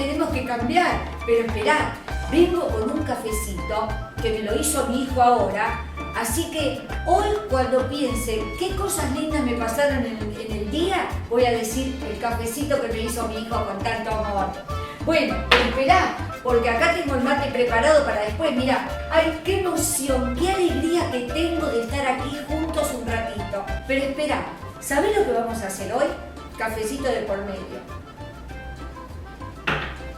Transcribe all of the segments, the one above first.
tenemos que cambiar. Pero esperá, vengo con un cafecito que me lo hizo mi hijo ahora. Así que hoy cuando piensen qué cosas lindas me pasaron en el día, voy a decir el cafecito que me hizo mi hijo con tanto amor. Bueno, esperá, porque acá tengo el mate preparado para después. Mirá, ay, qué emoción, qué alegría que tengo de estar aquí juntos un ratito. Pero esperá, ¿sabés lo que vamos a hacer hoy? Cafecito de por medio.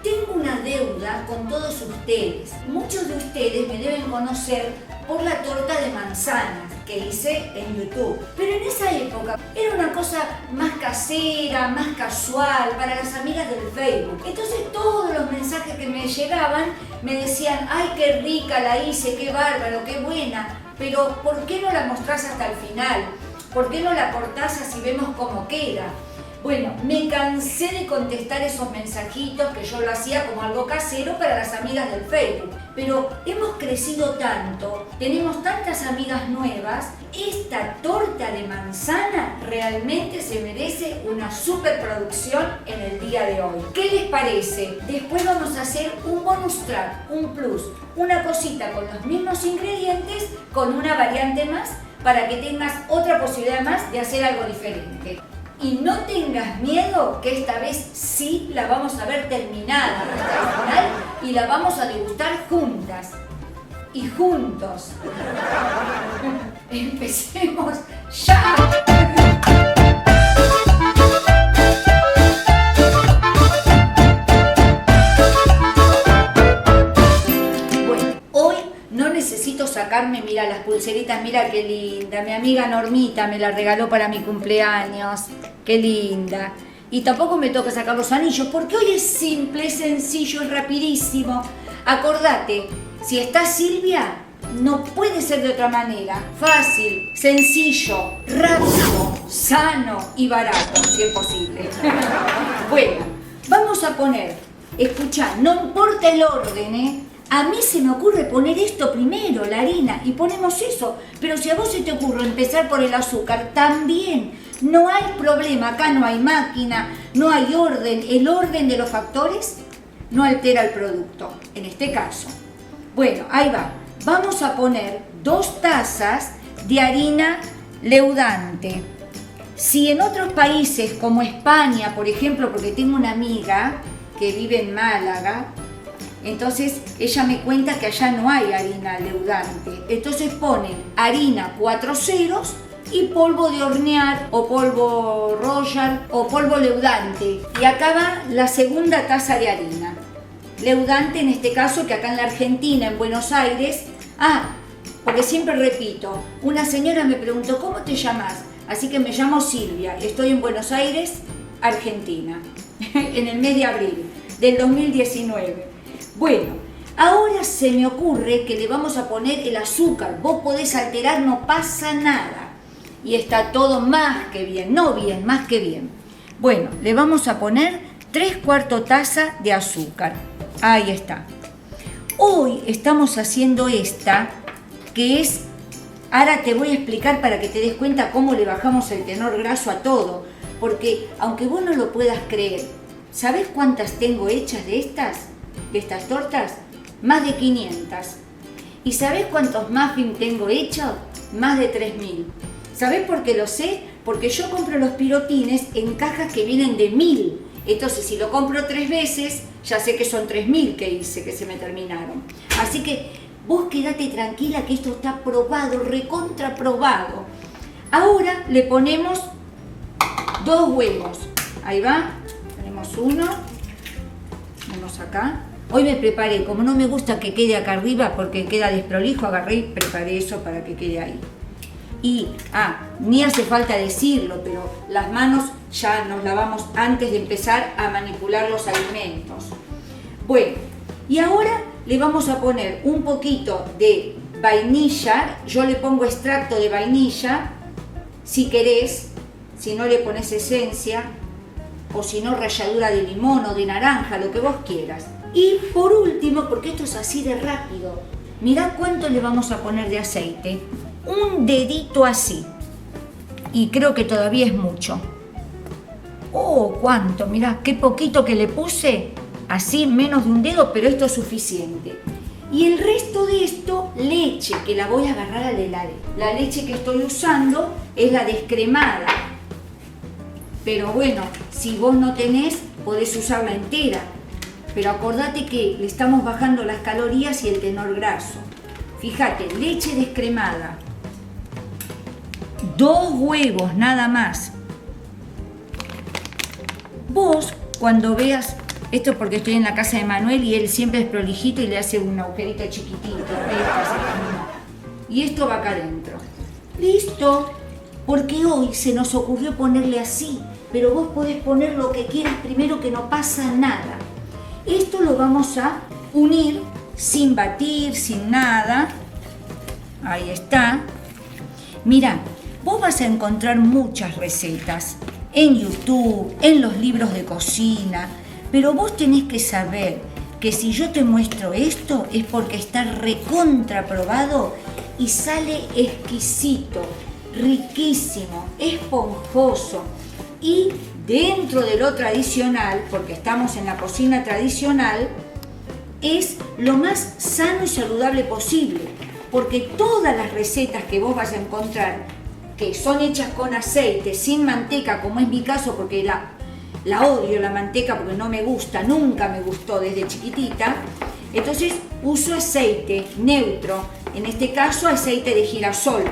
Tengo una deuda con todos ustedes. Muchos de ustedes me deben conocer por la torta de manzanas que hice en YouTube. Pero en esa época era una cosa más casera, más casual, para las amigas del Facebook. Entonces todos los mensajes que me llegaban me decían, ay, qué rica la hice, qué bárbaro, qué buena, pero ¿por qué no la mostrás hasta el final? ¿Por qué no la cortás así vemos cómo queda? Bueno, me cansé de contestar esos mensajitos que yo lo hacía como algo casero para las amigas del Facebook. Pero hemos crecido tanto, tenemos tantas amigas nuevas, esta torta de manzana realmente se merece una superproducción en el día de hoy. ¿Qué les parece? Después vamos a hacer un bonus track, un plus, una cosita con los mismos ingredientes, con una variante más, para que tengas otra posibilidad más de hacer algo diferente. Y no tengas miedo que esta vez sí la vamos a ver terminada hasta el final y la vamos a degustar juntas y juntos. Empecemos ya. Sacarme, mira las pulseritas, mira qué linda, mi amiga Normita me la regaló para mi cumpleaños, qué linda. Y tampoco me toca sacar los anillos, porque hoy es simple, es sencillo, es rapidísimo. Acordate, si está Silvia, no puede ser de otra manera. Fácil, sencillo, rápido, sano y barato, si es posible. Bueno, vamos a poner, escuchá, no importa el orden, A mí se me ocurre poner esto primero, la harina, y ponemos eso. Pero si a vos se te ocurre empezar por el azúcar, también. No hay problema, acá no hay máquina, no hay orden. El orden de los factores no altera el producto, en este caso. Bueno, ahí va. Vamos a poner 2 tazas de harina leudante. Si en otros países como España, por ejemplo, porque tengo una amiga que vive en Málaga, entonces ella me cuenta que allá no hay harina leudante. Entonces ponen harina 4 ceros y polvo de hornear o polvo royal o polvo leudante. Y acá va la segunda taza de harina. Leudante en este caso, que acá en la Argentina, en Buenos Aires. Porque siempre repito, una señora me preguntó, ¿cómo te llamas? Así que me llamo Silvia, estoy en Buenos Aires, Argentina, en el mes de abril del 2019. Bueno, ahora se me ocurre que le vamos a poner el azúcar. Vos podés alterar, no pasa nada. Y está todo más que bien, no bien, más que bien. Bueno, le vamos a poner 3/4 taza de azúcar. Ahí está. Hoy estamos haciendo esta, que es... Ahora te voy a explicar para que te des cuenta cómo le bajamos el tenor graso a todo. Porque, aunque vos no lo puedas creer, ¿sabés cuántas tengo hechas de estas tortas? Más de 500. ¿Y sabés cuántos muffins tengo hechos? Más de 3000. ¿Sabés por qué lo sé? Porque yo compro los pirotines en cajas que vienen de 1000. Entonces, si lo compro 3 veces, ya sé que son 3000 que hice, que se me terminaron. Así que vos quedate tranquila que esto está probado, recontra probado. Ahora le ponemos 2 huevos. Ahí va. Ponemos uno. Ponemos acá. Hoy me preparé, como no me gusta que quede acá arriba porque queda desprolijo, agarré y preparé eso para que quede ahí. Y, ni hace falta decirlo, pero las manos ya nos lavamos antes de empezar a manipular los alimentos. Bueno, y ahora le vamos a poner un poquito de vainilla. Yo le pongo extracto de vainilla, si querés, si no le pones esencia, o si no ralladura de limón o de naranja, lo que vos quieras. Y por último, porque esto es así de rápido, mirá cuánto le vamos a poner de aceite. Un dedito así. Y creo que todavía es mucho. Oh, cuánto, mirá, qué poquito que le puse. así menos de un dedo, pero esto es suficiente. Y el resto de esto, leche, que la voy a agarrar al heladero. La leche que estoy usando es la descremada. Pero bueno, si vos no tenés, podés usarla entera. Pero acordate que le estamos bajando las calorías y el tenor graso. Fíjate, leche descremada. 2 huevos nada más. Vos, cuando veas, esto porque estoy en la casa de Manuel y él siempre es prolijito y le hace un agujerito chiquitito. Y esto va acá adentro. Listo. Porque hoy se nos ocurrió ponerle así, pero vos podés poner lo que quieras primero, que no pasa nada. Esto lo vamos a unir sin batir, sin nada. Ahí está. Mirá, vos vas a encontrar muchas recetas en YouTube, en los libros de cocina, pero vos tenés que saber que si yo te muestro esto es porque está recontraprobado y sale exquisito, riquísimo, esponjoso y dentro de lo tradicional, porque estamos en la cocina tradicional, es lo más sano y saludable posible, porque todas las recetas que vos vas a encontrar que son hechas con aceite, sin manteca, como es mi caso, porque la odio la manteca porque no me gusta, nunca me gustó desde chiquitita, entonces uso aceite neutro, en este caso aceite de girasol.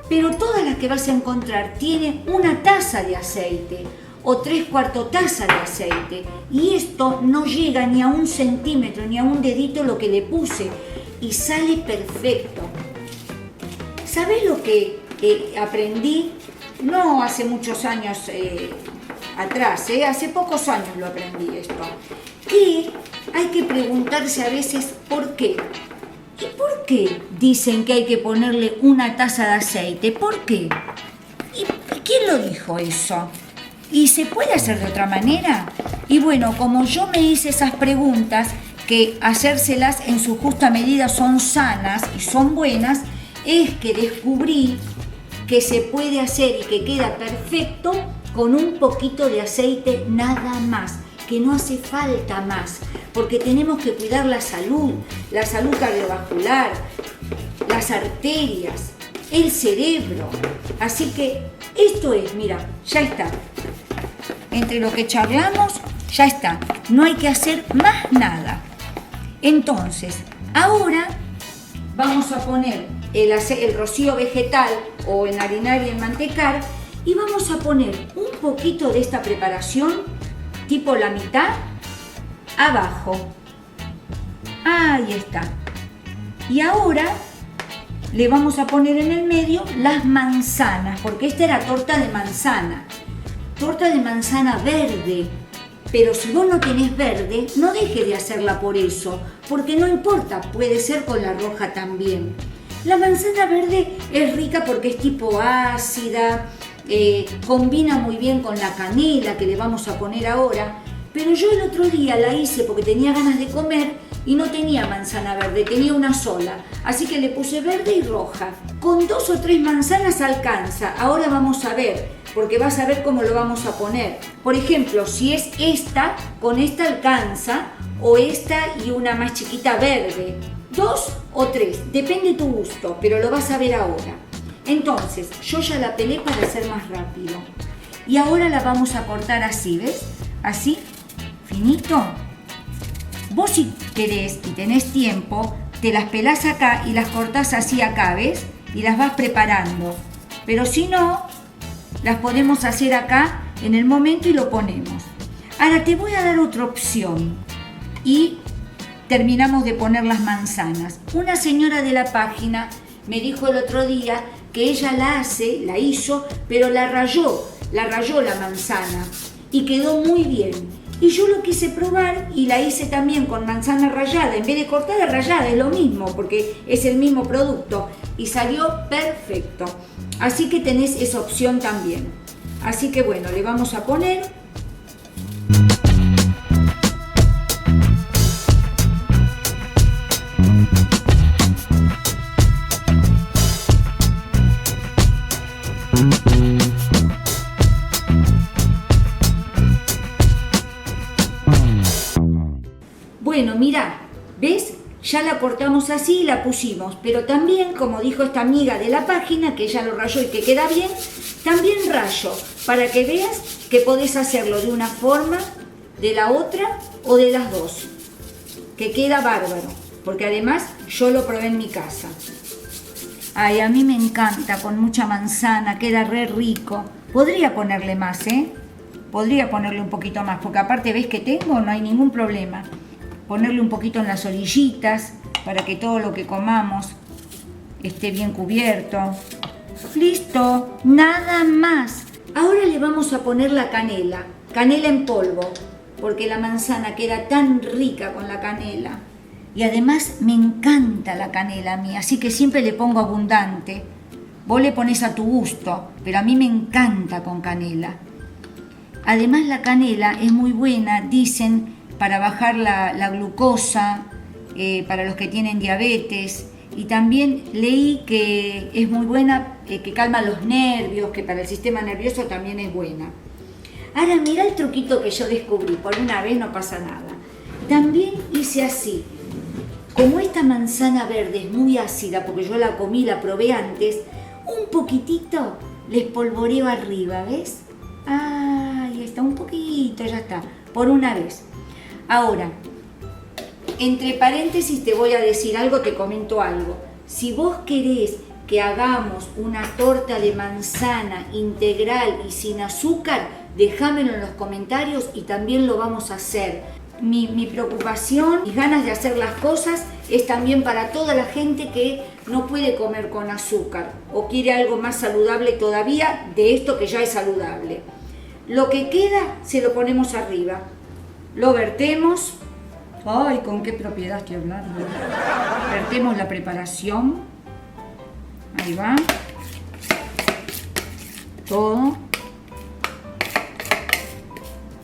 Pero todas las que vas a encontrar tienen una taza de aceite o 3/4 taza de aceite y esto no llega ni a 1 centímetro ni a 1 dedito lo que le puse y sale perfecto. ¿Sabés lo que aprendí? No hace muchos años atrás, hace pocos años lo aprendí esto, que hay que preguntarse a veces por qué. ¿Y por qué dicen que hay que ponerle 1 taza de aceite? ¿Por qué? ¿Y quién lo dijo eso? ¿Y se puede hacer de otra manera? Y bueno, como yo me hice esas preguntas, que hacérselas en su justa medida son sanas y son buenas, es que descubrí que se puede hacer y que queda perfecto con un poquito de aceite nada más, que no hace falta más, porque tenemos que cuidar la salud cardiovascular, las arterias, el cerebro. Así que esto es, mira, ya está. Entre lo que charlamos, ya está. No hay que hacer más nada. Entonces, ahora vamos a poner el rocío vegetal o enharinar y enmantecar y vamos a poner un poquito de esta preparación, tipo la mitad, abajo. Ahí está. Y ahora le vamos a poner en el medio las manzanas, porque esta era torta de manzana verde. Pero si vos no tenés verde, no dejes de hacerla por eso, porque no importa, puede ser con la roja también. La manzana verde es rica porque es tipo ácida, combina muy bien con la canela que le vamos a poner ahora, pero yo el otro día la hice porque tenía ganas de comer y no tenía manzana verde, tenía una sola, así que le puse verde y roja. Con 2 o 3 manzanas alcanza, ahora vamos a ver, porque vas a ver cómo lo vamos a poner. Por ejemplo, si es esta, con esta alcanza, o esta y una más chiquita verde. 2 o 3, depende de tu gusto, pero lo vas a ver ahora. Entonces, yo ya la pelé para hacer más rápido. Y ahora la vamos a cortar así, ¿ves? Así, finito. Vos si querés y tenés tiempo, te las pelás acá y las cortás así acá, ¿ves? Y las vas preparando. Pero si no, las podemos hacer acá en el momento y lo ponemos. Ahora te voy a dar otra opción. Y terminamos de poner las manzanas. Una señora de la página me dijo el otro día que ella la hizo, pero la rayó la manzana y quedó muy bien. Y yo lo quise probar y la hice también con manzana rallada. En vez de cortada, rallada, es lo mismo, porque es el mismo producto. Y salió perfecto. Así que tenés esa opción también. Así que bueno, le vamos a poner Bueno, mirá, ¿ves? Ya la cortamos así y la pusimos, pero también, como dijo esta amiga de la página, que ella lo rayó y que queda bien, también rayo, para que veas que podés hacerlo de una forma, de la otra o de las dos, que queda bárbaro, porque además yo lo probé en mi casa. Ay, a mí me encanta, con mucha manzana, queda re rico. Podría ponerle más, Podría ponerle un poquito más, porque aparte ves que tengo, no hay ningún problema. Ponerle un poquito en las orillitas, para que todo lo que comamos esté bien cubierto. Listo, nada más. Ahora le vamos a poner la canela en polvo, porque la manzana queda tan rica con la canela. Y además me encanta la canela a mí, así que siempre le pongo abundante. Vos le ponés a tu gusto, pero a mí me encanta con canela. Además la canela es muy buena, dicen, para bajar la glucosa, para los que tienen diabetes. Y también leí que es muy buena, que calma los nervios, que para el sistema nervioso también es buena. Ahora mira el truquito que yo descubrí, por una vez no pasa nada. También hice así. Como esta manzana verde es muy ácida, porque yo la comí, la probé antes, un poquitito le espolvoreo arriba, ¿ves? Ahí está, un poquito, ya está, por una vez. Ahora, entre paréntesis te voy a decir algo, te comento algo. Si vos querés que hagamos una torta de manzana integral y sin azúcar, déjamelo en los comentarios y también lo vamos a hacer. Mi preocupación y ganas de hacer las cosas es también para toda la gente que no puede comer con azúcar o quiere algo más saludable todavía de esto que ya es saludable. Lo que queda se lo ponemos arriba, lo vertemos. Ay, con qué propiedad estoy hablando. Vertemos la preparación. Ahí va. Todo.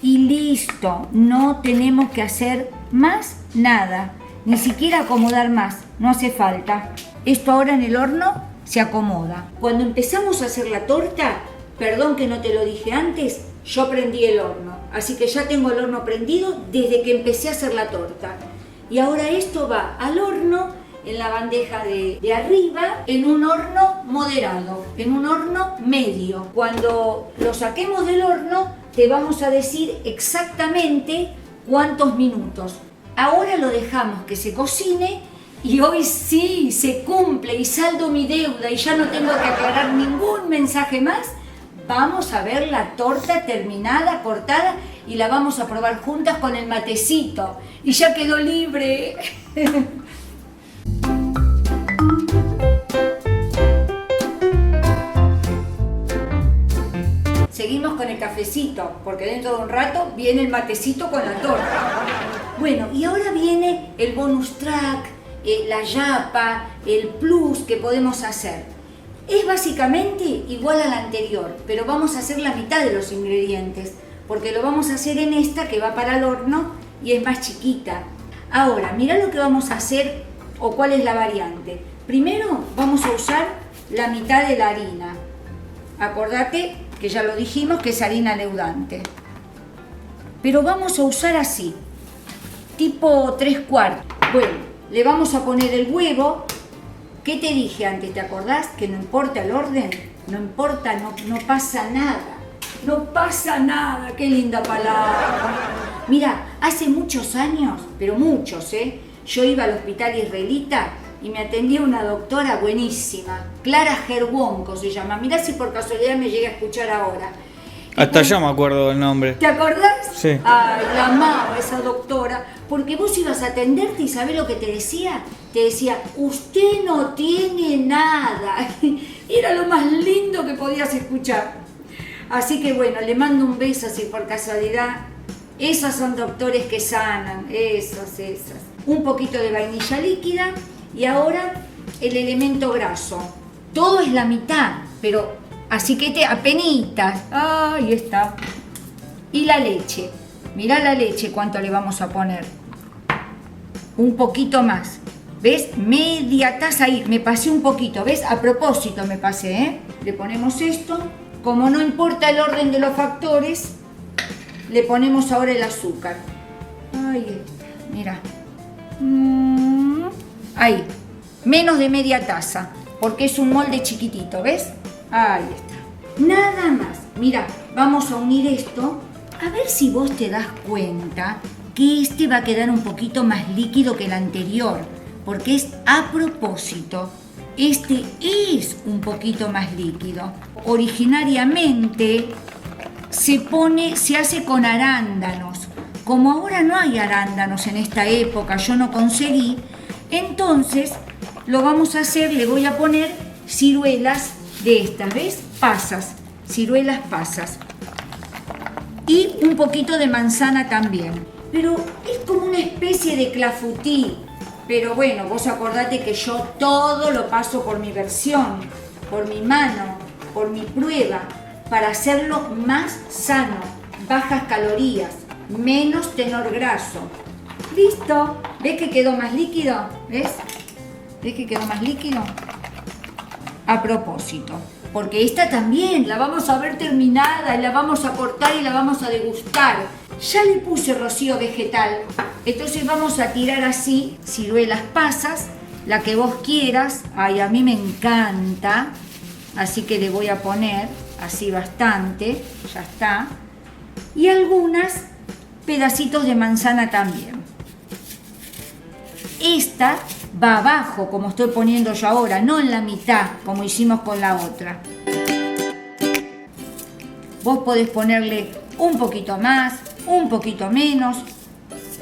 Y listo, no tenemos que hacer más nada, ni siquiera acomodar más, no hace falta. Esto ahora en el horno se acomoda. Cuando empezamos a hacer la torta, perdón que no te lo dije antes, yo prendí el horno, así que ya tengo el horno prendido desde que empecé a hacer la torta. Y ahora esto va al horno en la bandeja de arriba, en un horno moderado, en un horno medio. Cuando lo saquemos del horno, te vamos a decir exactamente cuántos minutos. Ahora lo dejamos que se cocine y hoy sí se cumple y saldo mi deuda y ya no tengo que aclarar ningún mensaje más. Vamos a ver la torta terminada, cortada y la vamos a probar juntas con el matecito. Y ya quedó libre. Seguimos con el cafecito, porque dentro de un rato viene el matecito con la torta. Bueno, y ahora viene el bonus track, la yapa, el plus que podemos hacer. Es básicamente igual al anterior, pero vamos a hacer la mitad de los ingredientes, porque lo vamos a hacer en esta que va para el horno y es más chiquita. Ahora, mirá lo que vamos a hacer o cuál es la variante. Primero vamos a usar la mitad de la harina. Acordate que ya lo dijimos que es harina leudante. Pero vamos a usar así, tipo 3/4. Bueno, le vamos a poner el huevo. ¿Qué te dije antes? ¿Te acordás? Que no importa el orden, no importa, no pasa nada. No pasa nada, qué linda palabra. Mira, hace muchos años, pero muchos, yo iba al hospital israelita y me atendía una doctora buenísima, Clara Gerwonko se llama. Mirá si por casualidad me llega a escuchar ahora. Hasta yo me acuerdo del nombre. ¿Te acordás? Sí. Ay, la amaba esa doctora, porque vos ibas a atenderte y ¿sabés lo que te decía? Te decía, usted no tiene nada. Era lo más lindo que podías escuchar. Así que bueno, le mando un beso si por casualidad. Esos son doctores que sanan, esas. Un poquito de vainilla líquida y ahora el elemento graso. Todo es la mitad, pero así que apenitas. Ahí está. Y la leche. Mirá la leche cuánto le vamos a poner. Un poquito más. ¿Ves? Media taza ahí. Me pasé un poquito. ¿Ves? A propósito me pasé, Le ponemos esto. Como no importa el orden de los factores, le ponemos ahora el azúcar. Ahí está. mira. Ahí, menos de media taza, porque es un molde chiquitito, ¿ves? Ahí está. Nada más. Mira, vamos a unir esto. A ver si vos te das cuenta que este va a quedar un poquito más líquido que el anterior, porque es a propósito. Este es un poquito más líquido. Originariamente se hace con arándanos. Como ahora no hay arándanos en esta época, yo no conseguí, entonces lo vamos a hacer, le voy a poner ciruelas de estas, ¿ves? Pasas, ciruelas pasas. Y un poquito de manzana también. Pero es como una especie de clafoutis. Pero bueno, vos acordate que yo todo lo paso por mi versión, por mi mano, por mi prueba, para hacerlo más sano, bajas calorías, menos tenor graso. ¿Listo? ¿Ves que quedó más líquido? ¿Ves? ¿Ves que quedó más líquido? A propósito, porque esta también la vamos a ver terminada y la vamos a cortar y la vamos a degustar. Ya le puse rocío vegetal, entonces vamos a tirar así ciruelas pasas, la que vos quieras. Ay, a mí me encanta, así que le voy a poner así bastante, ya está. Y algunas pedacitos de manzana también. Esta va abajo, como estoy poniendo yo ahora, no en la mitad, como hicimos con la otra. Vos podés ponerle un poquito más, un poquito menos,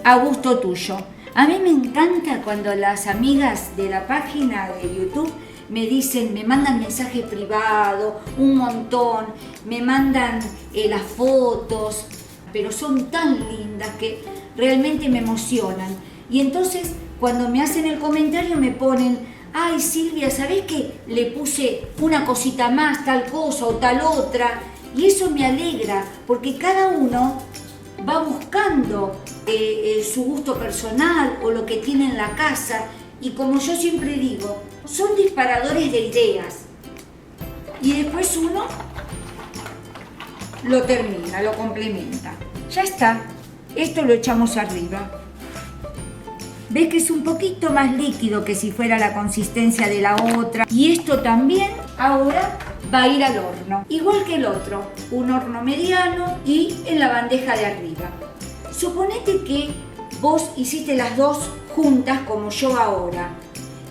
a gusto tuyo. A mí me encanta cuando las amigas de la página de YouTube me dicen, me mandan mensaje privado, un montón, me mandan las fotos, pero son tan lindas que realmente me emocionan. Y entonces, cuando me hacen el comentario me ponen, ay Silvia, ¿sabés que le puse una cosita más, tal cosa o tal otra? Y eso me alegra, porque cada uno va buscando su gusto personal o lo que tiene en la casa. Y como yo siempre digo, son disparadores de ideas. Y después uno lo termina, lo complementa. Ya está, esto lo echamos arriba. ¿Ves que es un poquito más líquido que si fuera la consistencia de la otra? Y esto también ahora va a ir al horno, igual que el otro, un horno mediano y en la bandeja de arriba. Suponete que vos hiciste las dos juntas como yo ahora.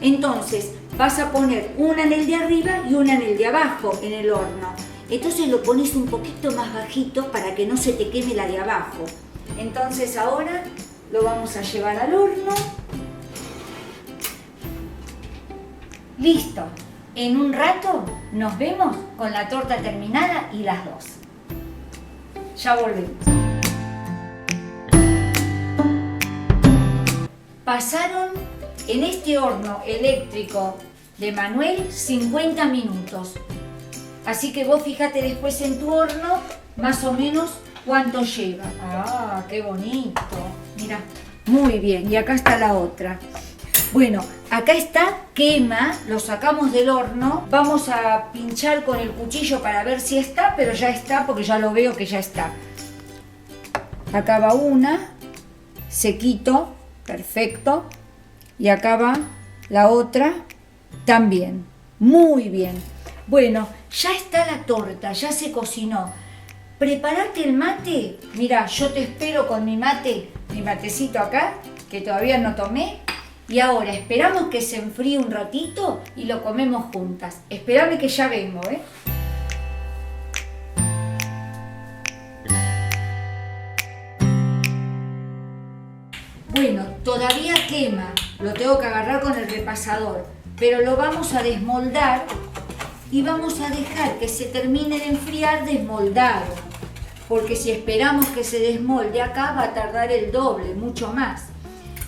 Entonces vas a poner una en el de arriba y una en el de abajo en el horno. Entonces lo pones un poquito más bajito para que no se te queme la de abajo. Entonces ahora lo vamos a llevar al horno. Listo. En un rato nos vemos con la torta terminada y las dos. Ya volvemos. Pasaron en este horno eléctrico de Manuel 50 minutos. Así que vos fíjate después en tu horno más o menos cuánto lleva. ¡Ah, qué bonito! Mira, muy bien. Y acá está la otra. Bueno, acá está, quema, lo sacamos del horno. Vamos a pinchar con el cuchillo para ver si está, pero ya está porque ya lo veo que ya está. Acá va una, sequito, perfecto. Y acá va la otra también, muy bien. Bueno, ya está la torta, ya se cocinó. Preparate el mate. Mira, yo te espero con mi mate, mi matecito acá, que todavía no tomé. Y ahora esperamos que se enfríe un ratito y lo comemos juntas. Esperame que ya vengo, ¿eh? Bueno, todavía quema. Lo tengo que agarrar con el repasador. Pero lo vamos a desmoldar y vamos a dejar que se termine de enfriar desmoldado. Porque si esperamos que se desmolde acá va a tardar el doble, mucho más.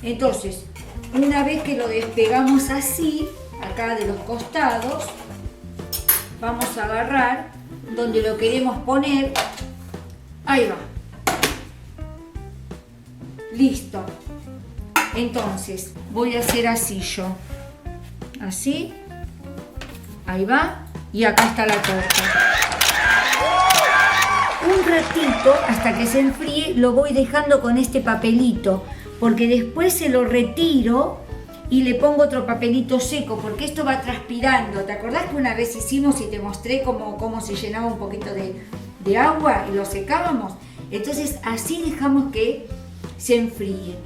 Entonces, una vez que lo despegamos así, acá de los costados, vamos a agarrar donde lo queremos poner. Ahí va. Listo. Entonces, voy a hacer así yo. Así. Ahí va. Y acá está la torta. Un ratito, hasta que se enfríe, lo voy dejando con este papelito. porque después se lo retiro y le pongo otro papelito seco, porque esto va transpirando. ¿Te acordás que una vez hicimos y te mostré cómo se llenaba un poquito de agua y lo secábamos? Entonces así dejamos que se enfríe.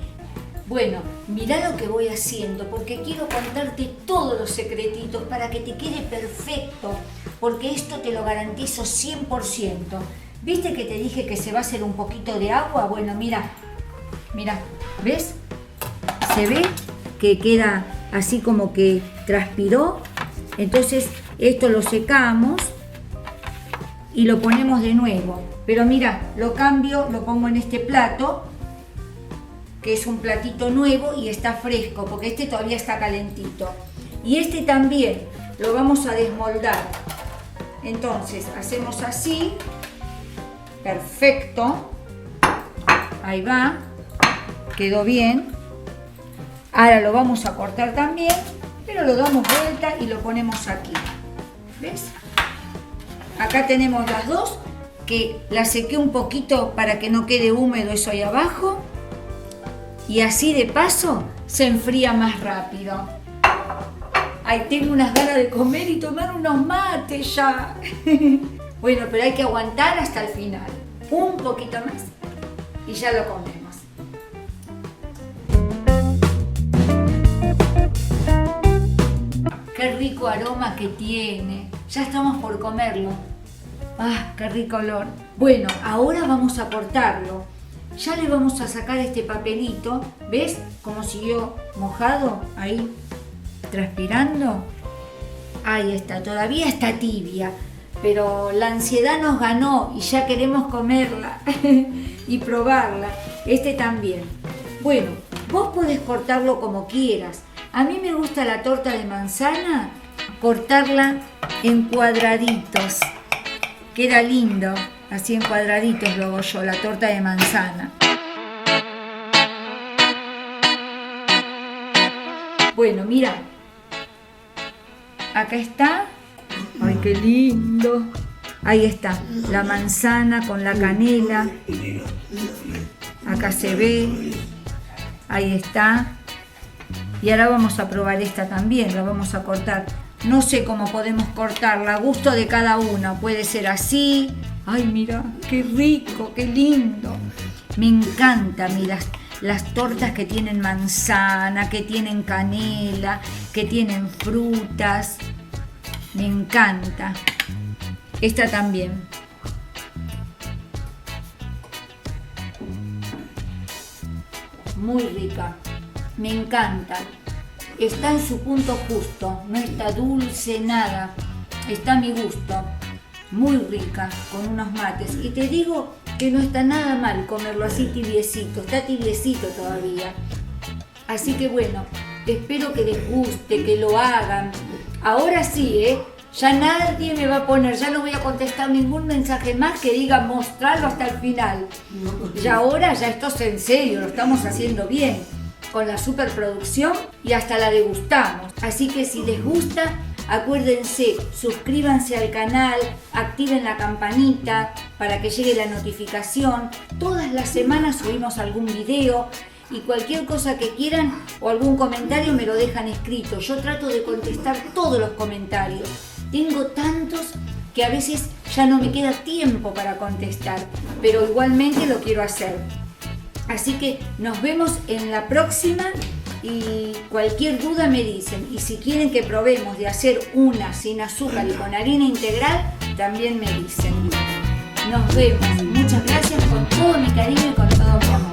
Bueno, mirá lo que voy haciendo, porque quiero contarte todos los secretitos para que te quede perfecto, porque esto te lo garantizo 100%. ¿Viste que te dije que se va a hacer un poquito de agua? Bueno, mira, ¿ves? Se ve que queda así como que transpiró. Entonces esto lo secamos y lo ponemos de nuevo. Pero mira, lo cambio, lo pongo en este plato, que es un platito nuevo y está fresco, porque este todavía está calentito. Y este también lo vamos a desmoldar. Entonces hacemos así, perfecto, ahí va, quedó bien. Ahora lo vamos a cortar también, pero lo damos vuelta y lo ponemos aquí. ¿Ves? Acá tenemos las dos, que las sequé un poquito para que no quede húmedo eso ahí abajo. Y así de paso se enfría más rápido. Ay, tengo unas ganas de comer y tomar unos mates ya. Bueno, pero hay que aguantar hasta el final. Un poquito más y ya lo comemos. Qué rico aroma que tiene. Ya estamos por comerlo. ¡Ah, qué rico olor! Bueno, ahora vamos a cortarlo. Ya le vamos a sacar este papelito. ¿Ves cómo siguió mojado? Ahí, transpirando. Ahí está, todavía está tibia. Pero la ansiedad nos ganó y ya queremos comerla y probarla. Este también. Bueno, vos podés cortarlo como quieras. A mí me gusta la torta de manzana, cortarla en cuadraditos. Queda lindo, así en cuadraditos lo hago yo, la torta de manzana. Bueno, mira, acá está. ¡Ay, qué lindo! Ahí está, la manzana con la canela. Acá se ve. Ahí está. Y ahora vamos a probar esta también, la vamos a cortar. No sé cómo podemos cortarla, a gusto de cada uno. Puede ser así. ¡Ay, mira! ¡Qué rico! ¡Qué lindo! Me encanta, mira, las tortas que tienen manzana, que tienen canela, que tienen frutas. Me encanta. Esta también. Muy rica. Me encanta. Está en su punto justo. No está dulce, nada. Está a mi gusto. Muy rica, con unos mates. Y te digo que no está nada mal comerlo así tibiecito. Está tibiecito todavía. Así que bueno, espero que les guste, que lo hagan. Ahora sí, ya nadie me va a poner, ya no voy a contestar ningún mensaje más que diga mostrarlo hasta el final. Y ahora ya esto es en serio, lo estamos haciendo bien, con la superproducción y hasta la degustamos. Así que si les gusta, acuérdense, suscríbanse al canal, activen la campanita para que llegue la notificación. Todas las semanas subimos algún video. Y cualquier cosa que quieran o algún comentario me lo dejan escrito. Yo trato de contestar todos los comentarios. Tengo tantos que a veces ya no me queda tiempo para contestar, pero igualmente lo quiero hacer. Así que nos vemos en la próxima y cualquier duda me dicen. Y si quieren que probemos de hacer una sin azúcar y con harina integral, también me dicen. Nos vemos. Muchas gracias con todo mi cariño y con todo mi amor.